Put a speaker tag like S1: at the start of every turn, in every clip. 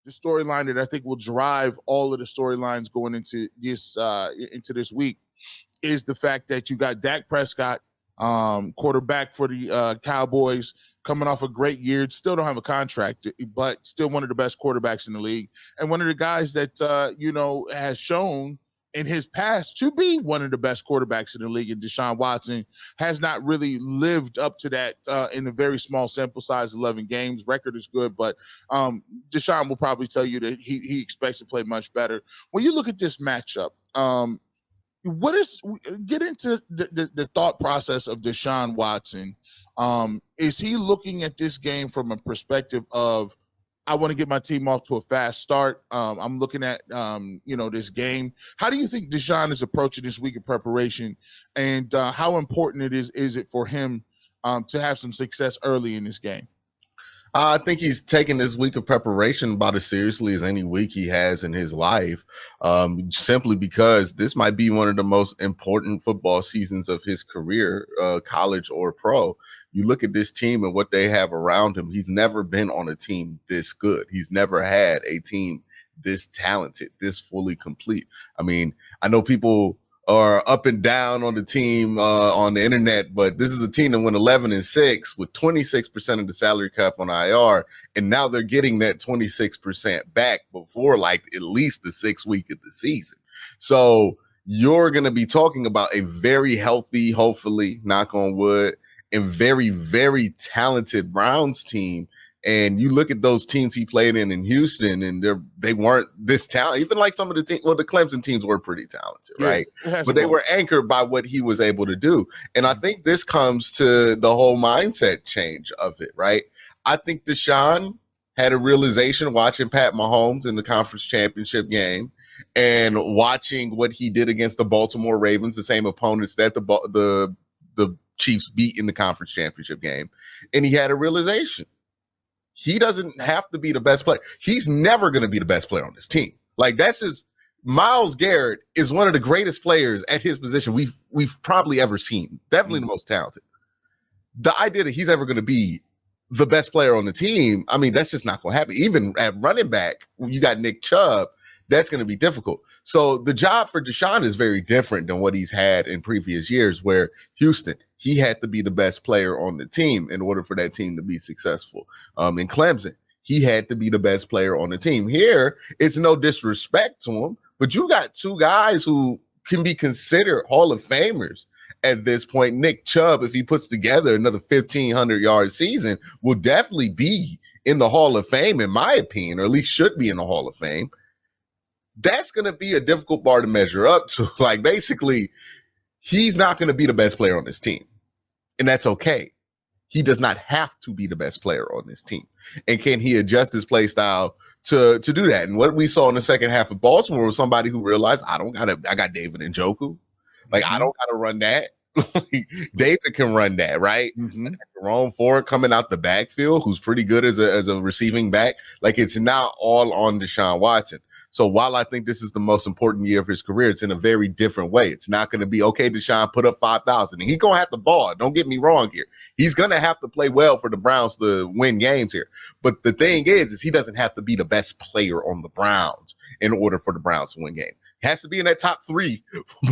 S1: the storyline that I think will drive all of the storylines going into this week is the fact that you got Dak Prescott, quarterback for the Cowboys, coming off a great year. Still don't have a contract, but still one of the best quarterbacks in the league, and one of the guys that has shown in his past to be one of the best quarterbacks in the league. And Deshaun Watson has not really lived up to that in a very small sample size, 11 games. Record is good, but Deshaun will probably tell you that he expects to play much better. When you look at this matchup, get into the thought process of Deshaun Watson. Is he looking at this game from a perspective of, I want to get my team off to a fast start? I'm looking at this game. How do you think Deshaun is approaching this week of preparation, and how important is it for him to have some success early in this game?
S2: I think he's taking this week of preparation about as seriously as any week he has in his life, simply because this might be one of the most important football seasons of his career, college or pro. You look at this team and what they have around him. He's never been on a team this good. He's never had a team this talented, this fully complete. I mean, I know people are up and down on the team on the internet, but this is a team that went 11-6 with 26% of the salary cap on IR, and now they're getting that 26% back before like at least the 6th week of the season. So you're going to be talking about a very healthy, hopefully, knock on wood, and very, very talented Browns team. And you look at those teams he played in Houston, and they weren't this talented. Even like some of the teams, well, the Clemson teams were pretty talented, right? But they were anchored by what he was able to do. And I think this comes to the whole mindset change of it, right? I think Deshaun had a realization watching Pat Mahomes in the conference championship game and watching what he did against the Baltimore Ravens, the same opponents that the Chiefs beat in the conference championship game. And he had a realization. He doesn't have to be the best player. He's never going to be the best player on this team. Like, that's just Myles Garrett is one of the greatest players at his position we've probably ever seen. Definitely the most talented. The idea that he's ever going to be the best player on the team, I mean, that's just not going to happen. Even at running back, when you got Nick Chubb, that's going to be difficult. So the job for Deshaun is very different than what he's had in previous years, where Houston, he had to be the best player on the team in order for that team to be successful. In Clemson, he had to be the best player on the team. Here, it's no disrespect to him, but you got two guys who can be considered Hall of Famers at this point. Nick Chubb, if he puts together another 1,500-yard season, will definitely be in the Hall of Fame, in my opinion, or at least should be in the Hall of Fame. That's going to be a difficult bar to measure up to. Like, basically, he's not going to be the best player on this team, and that's okay. He does not have to be the best player on this team. And can he adjust his play style to do that? And what we saw in the second half of Baltimore was somebody who realized, I got David Njoku. Like, I don't got to run that. David can run that, right? Mm-hmm. Jerome Ford coming out the backfield, who's pretty good as a receiving back. Like, it's not all on Deshaun Watson. So while I think this is the most important year of his career, it's in a very different way. It's not going to be, okay, Deshaun, put up 5,000. And he's going to have to ball. Don't get me wrong here. He's going to have to play well for the Browns to win games here. But the thing is he doesn't have to be the best player on the Browns in order for the Browns to win games. He has to be in that top 3,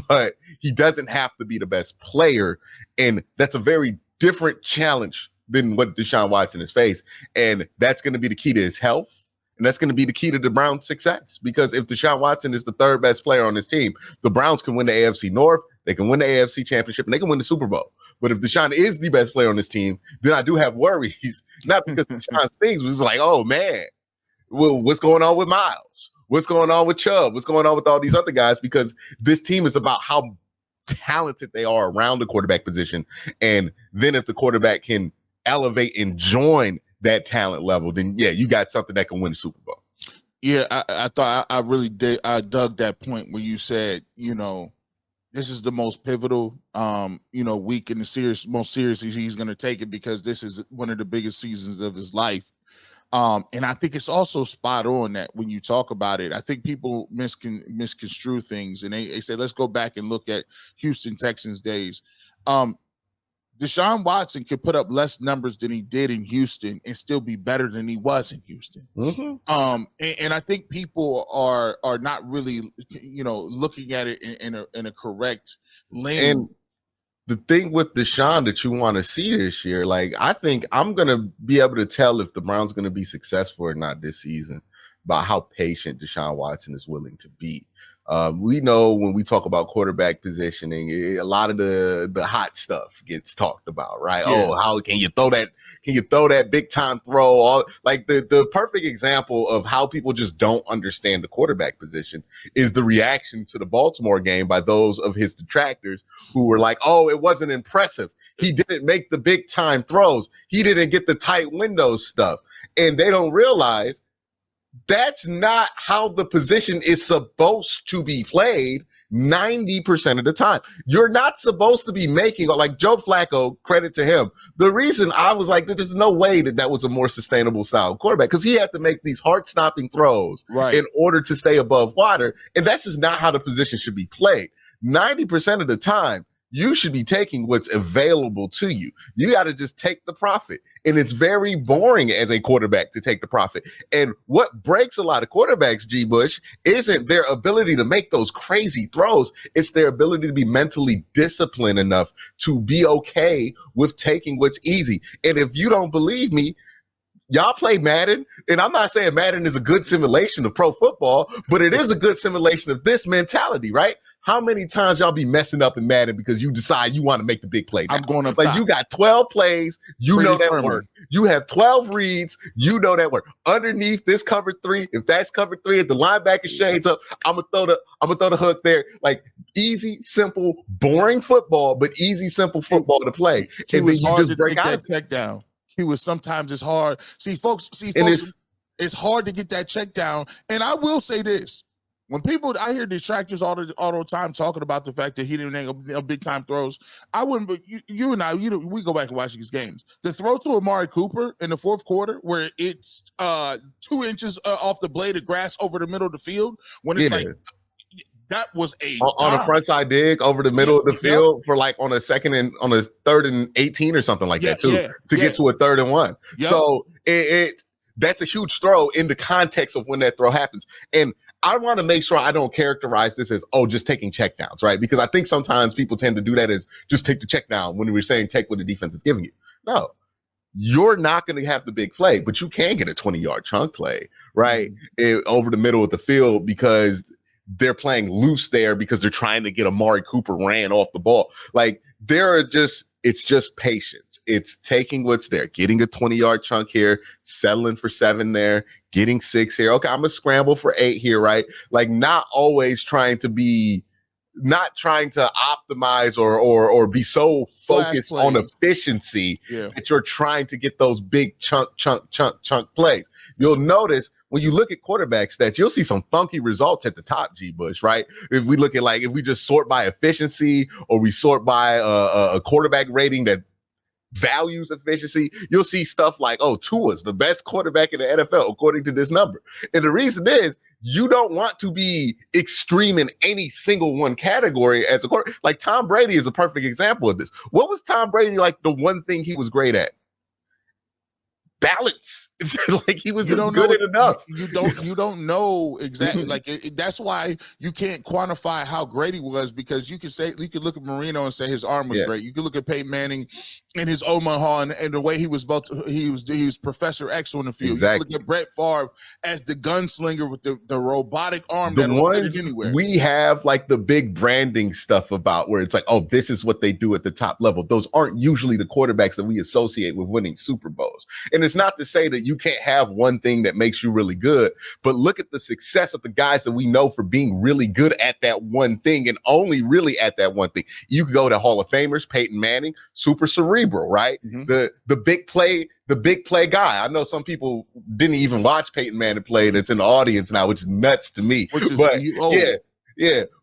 S2: but he doesn't have to be the best player. And that's a very different challenge than what Deshaun Watson has faced. And that's going to be the key to his health. And that's going to be the key to the Browns' success, because if Deshaun Watson is the 3rd best player on this team, the Browns can win the AFC North, they can win the AFC Championship, and they can win the Super Bowl. But if Deshaun is the best player on this team, then I do have worries, not because Deshaun's things was like, oh, man, well, what's going on with Myles? What's going on with Chubb? What's going on with all these other guys? Because this team is about how talented they are around the quarterback position. And then if the quarterback can elevate and join that talent level, then yeah, you got something that can win the Super Bowl.
S1: Yeah, I thought I really did. I dug that point where you said, this is the most pivotal, week in the most seriously he's going to take it, because this is one of the biggest seasons of his life. And I think it's also spot on that when you talk about it, I think people misconstrue things, and they say, let's go back and look at Houston Texans days. Deshaun Watson could put up less numbers than he did in Houston and still be better than he was in Houston. And I think people are not really, looking at it in a correct lens.
S2: And the thing with Deshaun that you want to see this year, like, I think I'm going to be able to tell if the Browns going to be successful or not this season by how patient Deshaun Watson is willing to be. We know when we talk about quarterback positioning, a lot of the hot stuff gets talked about, right?
S1: Yeah.
S2: Oh, how can you throw that? Can you throw that big time throw? Like the perfect example of how people just don't understand the quarterback position is the reaction to the Baltimore game by those of his detractors who were like, oh, it wasn't impressive. He didn't make the big time throws. He didn't get the tight windows stuff. And they don't realize that's not how the position is supposed to be played 90% of the time. You're not supposed to be making, like Joe Flacco, credit to him. The reason I was like, there's no way that was a more sustainable style quarterback, because he had to make these heart-stopping throws in order to stay above water. And that's just not how the position should be played. 90% of the time, you should be taking what's available to you. You got to just take the profit. And it's very boring as a quarterback to take the profit. And what breaks a lot of quarterbacks, G. Bush, isn't their ability to make those crazy throws. It's their ability to be mentally disciplined enough to be okay with taking what's easy. And if you don't believe me, y'all play Madden, and I'm not saying Madden is a good simulation of pro football, but it is a good simulation of this mentality, right? How many times y'all be messing up in Madden because you decide you want to make the big play now?
S1: I'm going up
S2: like
S1: top.
S2: You got 12 plays, you know that work. You have 12 reads, you know that work. Underneath this cover 3, if that's cover 3, if the linebacker shades up, I'm gonna throw the hook there. Like, easy, simple, boring football, but easy, simple football to play.
S1: And then you just break out that check down. He was sometimes it's hard. See, folks, it's hard to get that check down. And I will say this. When I hear detractors all the time talking about the fact that he didn't make a big time throws, I wouldn't. But you and I, we go back and watch these games. The throw to Amari Cooper in the fourth quarter, where it's 2 inches off the blade of grass over the middle of the field, when it's like that was
S2: on a front side dig over the middle of the field for like on a 3rd and 18 or something like that too, to get to a 3rd and 1. So that's a huge throw in the context of when that throw happens. And I want to make sure I don't characterize this as, just taking checkdowns, right? Because I think sometimes people tend to do that as just take the check down when we're saying take what the defense is giving you. No, you're not going to have the big play, but you can get a 20-yard chunk play, right? Over the middle of the field, because they're playing loose there because they're trying to get Amari Cooper ran off the ball. Like, it's just patience. It's taking what's there, getting a 20-yard chunk here, settling for 7 there, getting 6 here. Okay, I'm gonna scramble for 8 here, right? Like, not trying to optimize or be so focused on efficiency that you're trying to get those big chunk plays. You'll notice when you look at quarterback stats, you'll see some funky results at the top, G. Bush, right? If we look at, like, if we just sort by efficiency or we sort by a quarterback rating that values efficiency, you'll see stuff like, Tua's the best quarterback in the NFL according to this number. And the reason is, you don't want to be extreme in any single one category as a quarterback. Like, Tom Brady is a perfect example of this. What was Tom Brady like the one thing he was great at? Balance. It's like he was just good at enough.
S1: You don't know exactly. Like, that's why you can't quantify how great he was, because you could look at Marino and say his arm was great. You could look at Peyton Manning and his Omaha and the way he was he was Professor X on the field.
S2: Exactly.
S1: You could look at Brett Favre as the gunslinger with the robotic arm.
S2: The ones anywhere. We have, like, the big branding stuff about where it's like, this is what they do at the top level. Those aren't usually the quarterbacks that we associate with winning Super Bowls. And it's not to say that you can't have one thing that makes you really good, but look at the success of the guys that we know for being really good at that one thing, and only really at that one thing. You could go to Hall of Famers, Peyton Manning, super cerebral, right? The big play guy. I know some people didn't even watch Peyton Manning play that's in the audience now, which is nuts to me. But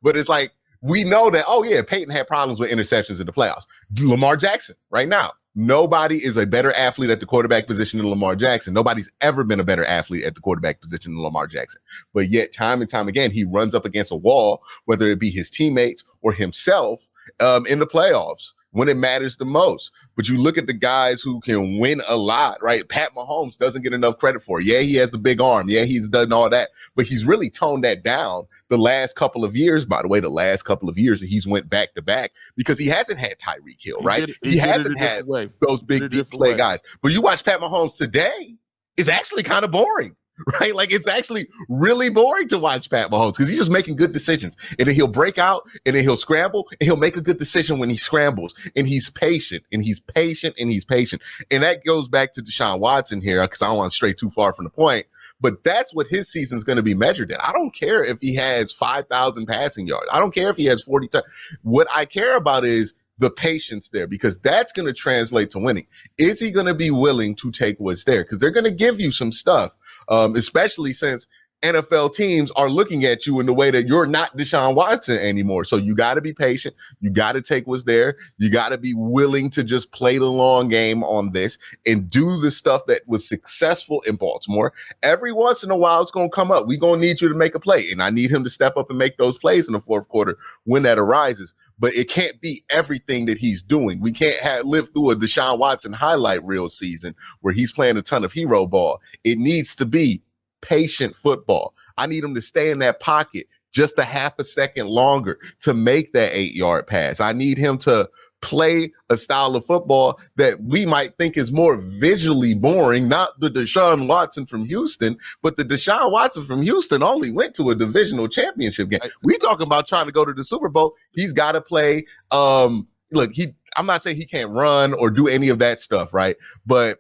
S2: but it's like, we know that, Peyton had problems with interceptions in the playoffs. Lamar Jackson right now. Nobody is a better athlete at the quarterback position than Lamar Jackson. Nobody's ever been a better athlete at the quarterback position than Lamar Jackson. But yet, time and time again, he runs up against a wall, whether it be his teammates or himself, in the playoffs. when it matters the most. But you look at the guys who can win a lot, right? Pat Mahomes doesn't get enough credit for it. Yeah, he has the big arm. Yeah, he's done all that, but he's really toned that down the last couple of years. By the way, the last couple of years he's went back to back because he hasn't had Tyreek Hill, right? He hasn't had those big deep play guys. But you watch Pat Mahomes today, it's actually kind of boring. Right? Like, it's actually really boring to watch Pat Mahomes because he's just making good decisions. And then he'll break out and then he'll scramble and he'll make a good decision when he scrambles. And he's patient and he's patient and he's patient. And that goes back to Deshaun Watson here because I don't want to stray too far from the point. But that's what his season's going to be measured at. I don't care if he has 5,000 passing yards. I don't care if he has 40 times. What I care about is the patience there, because that's going to translate to winning. Is he going to be willing to take what's there? Because they're going to give you some stuff. Especially since NFL teams are looking at you in the way that you're not Deshaun Watson anymore. So you got to be patient. You got to take what's there. You got to be willing to just play the long game on this and do the stuff that was successful in Baltimore. Every once in a while, it's going to come up. We're going to need you to make a play. And I need him to step up and make those plays in the fourth quarter when that arises. But it can't be everything that he's doing. We can't live through a Deshaun Watson highlight reel season where he's playing a ton of hero ball. It needs to be patient football. I need him to stay in that pocket just a half a second longer to make that 8-yard pass. I need him to play a style of football that we might think is more visually boring, not the Deshaun Watson from Houston, but the Deshaun Watson from Houston only went to a divisional championship game. We talking about trying to go to the Super Bowl. He's got to play. I'm not saying he can't run or do any of that stuff, right? But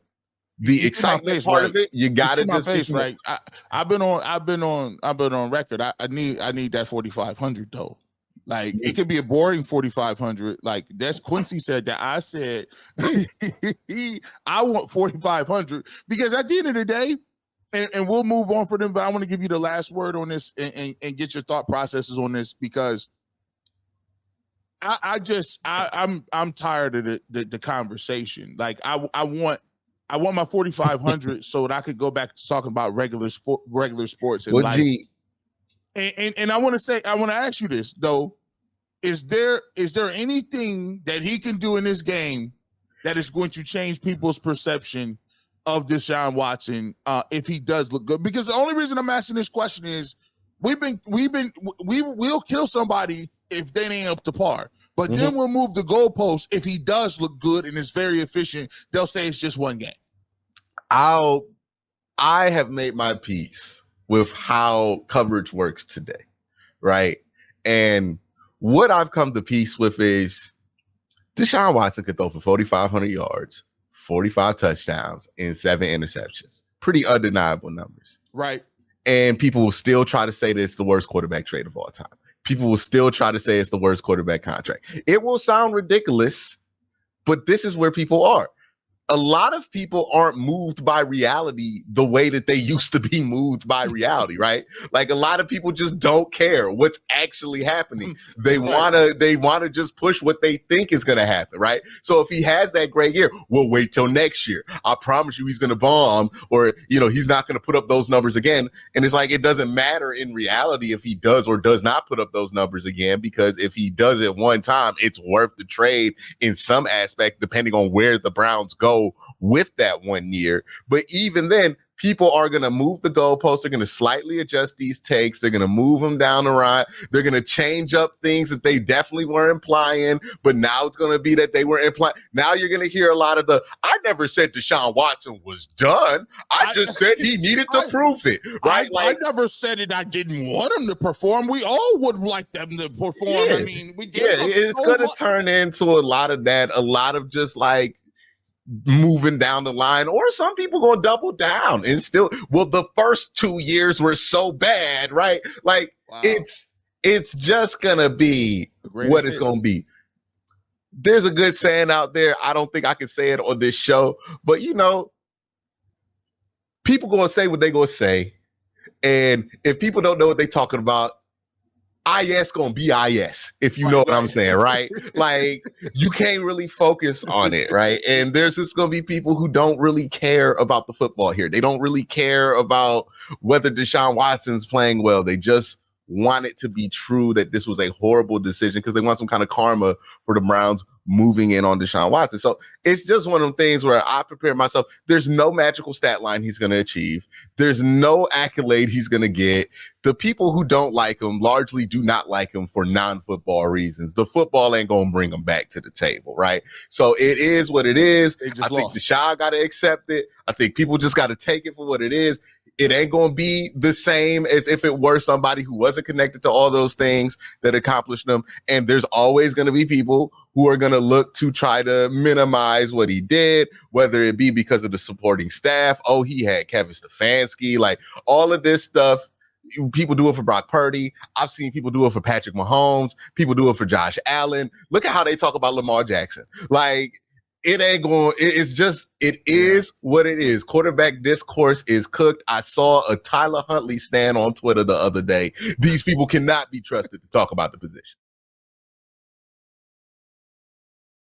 S2: the excitement part of it, you got to just
S1: face, right. I've been on record. I need that 4,500 though. Like, it could be a boring 4,500. Like, that's Quincy said that. I said I want 4,500 because at the end of the day, and we'll move on for them, but I want to give you the last word on this and get your thought processes on this, because I'm tired of the conversation. Like, I want my 4,500 so that I could go back to talking about regular sports and life. And I want to ask you this though. Is there anything that he can do in this game that is going to change people's perception of Deshaun Watson if he does look good? Because the only reason I'm asking this question is we'll kill somebody if they ain't up to par. But then we'll move the goalpost if he does look good and is very efficient. They'll say it's just one game.
S2: I have made my peace with how coverage works today, right? And what I've come to peace with is Deshaun Watson could throw for 4,500 yards, 45 touchdowns, and 7 interceptions. Pretty undeniable numbers.
S1: Right.
S2: And people will still try to say that it's the worst quarterback trade of all time. People will still try to say it's the worst quarterback contract. It will sound ridiculous, but this is where people are. A lot of people aren't moved by reality the way that they used to be moved by reality, right? Like, a lot of people just don't care what's actually happening. They wanna just push what they think is gonna happen, right? So if he has that great year, we'll wait till next year. I promise you he's gonna bomb, or he's not gonna put up those numbers again. And it's like, it doesn't matter in reality if he does or does not put up those numbers again, because if he does it one time, it's worth the trade in some aspect, depending on where the Browns go with that 1 year. But even then, people are going to move the goalposts. They're going to slightly adjust these takes. They're going to move them down the line. They're going to change up things that they definitely were implying, but now it's going to be that they were implying. Now you're going to hear a lot of I never said Deshaun Watson was done. I just said he needed to prove it, right?
S1: I never said it. I didn't want him to perform. We all would like them to perform.
S2: Yeah,
S1: I mean,
S2: it's going to turn into a lot of that, a lot of just like moving down the line, or some people gonna double down and still, the first 2 years were so bad, right? Like, wow. It's just gonna be what it's gonna be. There's a good saying out there. I don't think I can say it on this show, but people gonna say what they gonna say. And if people don't know what they talking about, IS gonna be IS, if you know what I'm saying, right? Like, you can't really focus on it, right? And there's just gonna be people who don't really care about the football here. They don't really care about whether Deshaun Watson's playing well. They just want it to be true that this was a horrible decision because they want some kind of karma for the Browns moving in on Deshaun Watson. So it's just one of them things where I prepare myself. There's no magical stat line he's going to achieve. There's no accolade he's going to get. The people who don't like him largely do not like him for non-football reasons. The football ain't going to bring him back to the table, right? So it is what it is. I think Deshaun got to accept it. I think people just got to take it for what it is. It ain't going to be the same as if it were somebody who wasn't connected to all those things that accomplished them. And there's always going to be people who are going to look to try to minimize what he did, whether it be because of the supporting staff. Oh, he had Kevin Stefanski, like all of this stuff. People do it for Brock Purdy. I've seen people do it for Patrick Mahomes. People do it for Josh Allen. Look at how they talk about Lamar Jackson. Like, it ain't going, it's just, it is what it is. Quarterback discourse is cooked. I saw a Tyler Huntley stand on Twitter the other day. These people cannot be trusted to talk about the position.